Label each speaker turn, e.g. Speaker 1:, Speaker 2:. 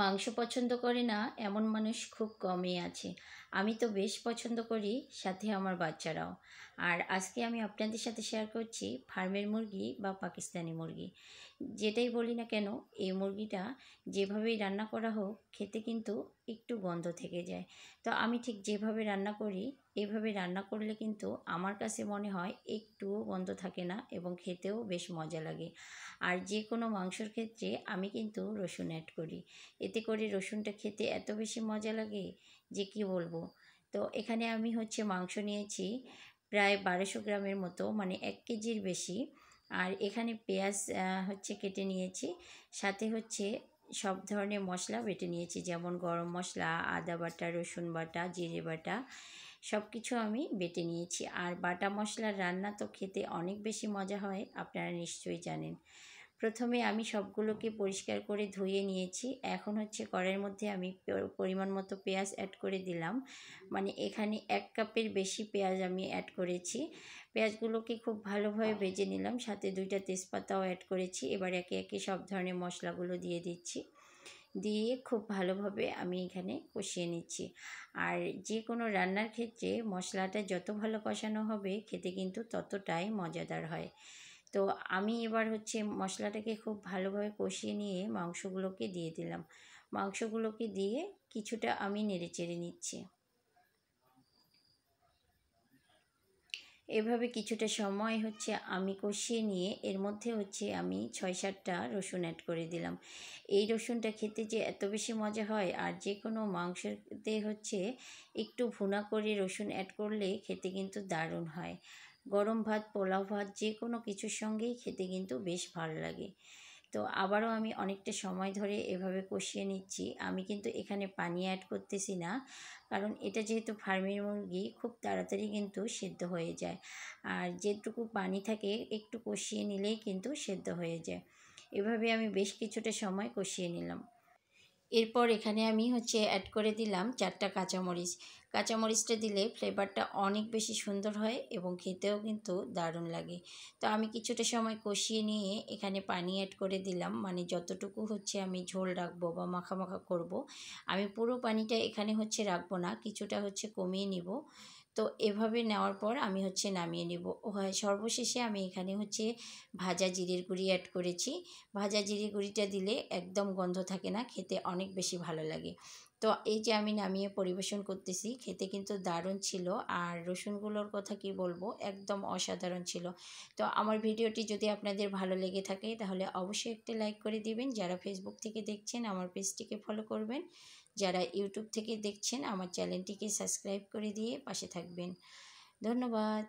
Speaker 1: মাংস পছন্দ করে না এমন মানুষ খুব কমই আছে। আমি তো বেশ পছন্দ করি, সাথে আমার বাচ্চারাও। আর আজকে আমি আপনাদের সাথে শেয়ার করছি ফার্মের মুরগি বা পাকিস্তানি মুরগি। যেটাই বলি না কেন, এই মুরগিটা যেভাবেই রান্না করা হোক খেতে কিন্তু একটু গন্ধ থেকে যায়। তো আমি ঠিক যেভাবে রান্না করি, এভাবে রান্না করলে কিন্তু আমার কাছে মনে হয় একটুও গন্ধ থাকে না এবং খেতেও বেশ মজা লাগে। আর যে কোনো মাংসর ক্ষেত্রে আমি কিন্তু রসুন অ্যাড করি। এতে করে রসুনটা খেতে এত বেশি মজা লাগে যে কি বলবো। তো এখানে আমি মাংস নিয়েছি প্রায় 1200 গ্রামের মতো, মানে 1 কেজির বেশি। আর এখানে পেঁয়াজ কেটে নিয়েছি, সাথে সব ধরনের মশলা বেটে নিয়েছি, যেমন গরম মশলা, আদা বাটা, রসুন বাটা, জিরে বাটা, সব কিছু আমি বেটে নিয়েছি। আর বাটা মশলার রান্না তো খেতে অনেক বেশি মজা হয়, আপনারা নিশ্চয়ই জানেন। প্রথমে আমি সবগুলোকে পরিষ্কার করে ধুয়ে নিয়েছি। এখন কড়াইয়ের মধ্যে আমি পরিমাণ মতো পেঁয়াজ অ্যাড করে দিলাম। মানে এখানে 1 কাপের বেশি পেঁয়াজ আমি অ্যাড করেছি। পেঁয়াজগুলোকে খুব ভালোভাবে ভেজে নিলাম, সাথে 2টা তেজপাতাও অ্যাড করেছি। এবার একে একে সব ধরনের মশলাগুলো দিয়ে দিচ্ছি। দিয়ে খুব ভালোভাবে আমি এখানে কষিয়ে নিচ্ছি। আর যে কোনো রান্নার ক্ষেত্রে মশলাটা যত ভালো কষানো হবে খেতে কিন্তু ততটাই মজাদার হয়। তো আমি এবার মশলাটাকে খুব ভালোভাবে কষিয়ে নিয়ে মাংসগুলোকে দিয়ে দিলাম। মাংসগুলোকে দিয়ে কিছুটা আমি নেড়েচেড়ে নিচ্ছি। এভাবে কিছুটা সময় আমি কষিয়ে নিয়ে এর মধ্যে আমি 6-7টা রসুন অ্যাড করে দিলাম। এই রসুনটা খেতে যে এত বেশি মজা হয়, আর যে কোনো মাংসতে একটু ভুনা করে রসুন অ্যাড করলে খেতে কিন্তু দারুণ হয়। গরম ভাত, পোলাও ভাত, যে কোনো কিছুর সঙ্গেই খেতে কিন্তু বেশ ভালো লাগে। তো আবারও আমি অনেকটা সময় ধরে এভাবে কষিয়ে নিচ্ছি। আমি কিন্তু এখানে পানি অ্যাড করতেছি না, কারণ এটা যেহেতু ফার্মের মুরগি খুব তাড়াতাড়ি কিন্তু সেদ্ধ হয়ে যায়। আর যেটুকু পানি থাকে একটু কষিয়ে নিলেই কিন্তু সেদ্ধ হয়ে যায়। এভাবে আমি বেশ কিছুটা সময় কষিয়ে নিলাম। এরপর এখানে আমি অ্যাড করে দিলাম 4টা কাঁচামরিচ। কাঁচামরিচটা দিলে ফ্লেভারটা অনেক বেশি সুন্দর হয় এবং খেতেও কিন্তু দারুণ লাগে। তো আমি কিছুটা সময় কষিয়ে নিয়ে এখানে পানি অ্যাড করে দিলাম, মানে যতটুকু আমি ঝোল রাখবো বা মাখা মাখা করব। আমি পুরো পানিটা এখানে রাখবো না, কিছুটা কমিয়ে নিব। তো এভাবে নেওয়ার পর আমি নামিয়ে নিব। সর্বশেষে আমি এখানে ভাজা জিরের গুঁড়ি অ্যাড করেছি। ভাজা জিরে গুঁড়িটা দিলে একদম গন্ধ থাকে না, খেতে অনেক বেশি ভালো লাগে। তো এই যে আমি নামিয়ে পরিবেশন করতেছি, খেতে কিন্তু দারুণ ছিল। আর রসুনগুলোর কথা কি বলবো, একদম অসাধারণ ছিল। তো আমার ভিডিওটি যদি আপনাদের ভালো লেগে থাকে তাহলে অবশ্যই একটা লাইক করে দিবেন। যারা ফেসবুক থেকে দেখছেন আমার পেজটিকে ফলো করবেন। যারা ইউটিউব থেকে দেখছেন আমার চ্যানেলটিকে সাবস্ক্রাইব করে দিয়ে পাশে থাকবেন। ধন্যবাদ।